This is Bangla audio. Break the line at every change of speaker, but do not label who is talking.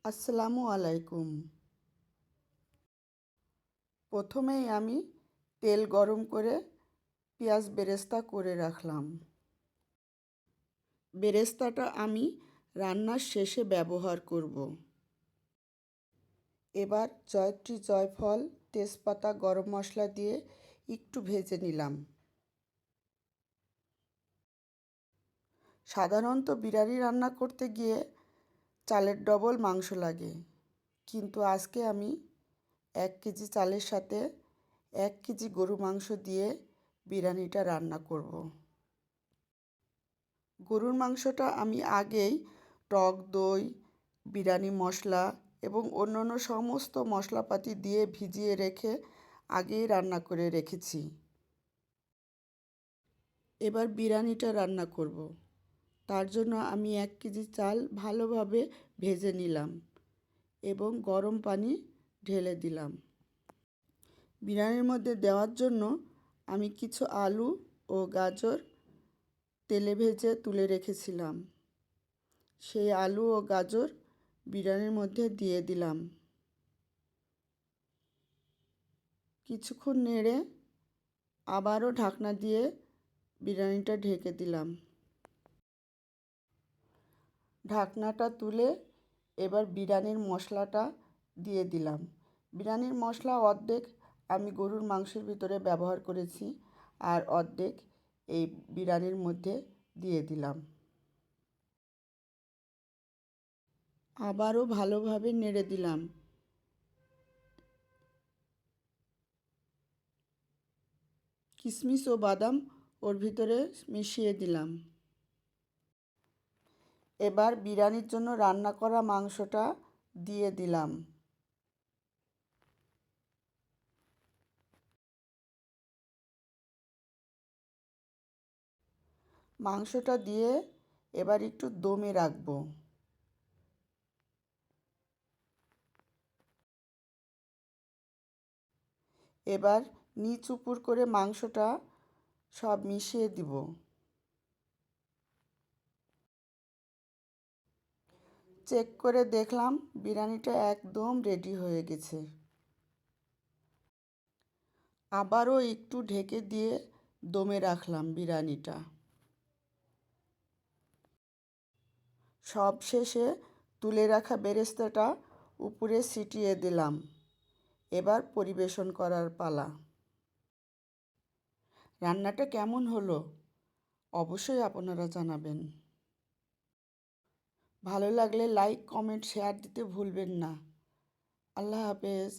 আসসালামু আলাইকুম। প্রথমেই আমি তেল গরম করে পেঁয়াজ বেরেস্তা করে রাখলাম। বেরেস্তাটা আমি রান্নার শেষে ব্যবহার করব। এবার জয়ত্রী, জয়ফল, তেজপাতা, গরম মশলা দিয়ে একটু ভেজে নিলাম। সাধারণত বিরিয়ানি রান্না করতে গিয়ে চালের ডবল মাংস লাগে, কিন্তু আজকে আমি 1 কেজি চালের সাথে 1 কেজি গরু মাংস দিয়ে বিরিয়ানিটা রান্না করব। গরুর মাংসটা আমি আগেই টক দই, বিরিয়ানি মশলা এবং অন্যান্য সমস্ত মশলাপাতি দিয়ে ভিজিয়ে রেখে আগেই রান্না করে রেখেছি। এবার বিরিয়ানিটা রান্না করব। তার জন্য আমি 1 কেজি চাল ভালোভাবে ভেজে নিলাম এবং গরম পানি ঢেলে দিলাম। বিরিয়ানির মধ্যে দেওয়ার জন্য আমি কিছু আলু ও গাজর তেলে ভেজে তুলে রেখেছিলাম। সেই আলু ও গাজর বিরিয়ানির মধ্যে দিয়ে দিলাম। কিছুক্ষণ নেড়ে আবারও ঢাকনা দিয়ে বিরিয়ানিটা ঢেকে দিলাম। ঢাকনাটা তুলে এবার বিরিয়ানির মশলাটা দিয়ে দিলাম। বিরিয়ানির মশলা অর্ধেক আমি গরুর মাংসের ভিতরে ব্যবহার করেছি, আর অর্ধেক এই বিরিয়ানির মধ্যে দিয়ে দিলাম। আবারও ভালোভাবে নেড়ে দিলাম। কিশমিশ ও বাদাম ওর ভিতরে মিশিয়ে দিলাম। এবার বিরিয়ানির জন্য রান্না করা মাংসটা দিয়ে দিলাম। মাংসটা দিয়ে এবার একটু দমে রাখবো। এবার নিচ উপর করে মাংসটা সব মিশিয়ে দিব। চেক করে দেখলাম বিরিয়ানিটা একদম রেডি হয়ে গেছে। আবারও একটু ঢেকে দিয়ে দমে রাখলাম বিরিয়ানিটা। সব শেষে তুলে রাখা বেরেস্তাটা উপরে ছিটিয়ে দিলাম। এবার পরিবেশন করার পালা। রান্নাটা কেমন হলো অবশ্যই আপনারা জানাবেন। ভালো লাগলে লাইক, কমেন্ট, শেয়ার দিতে ভুলবেন না। আল্লাহ হাফেজ।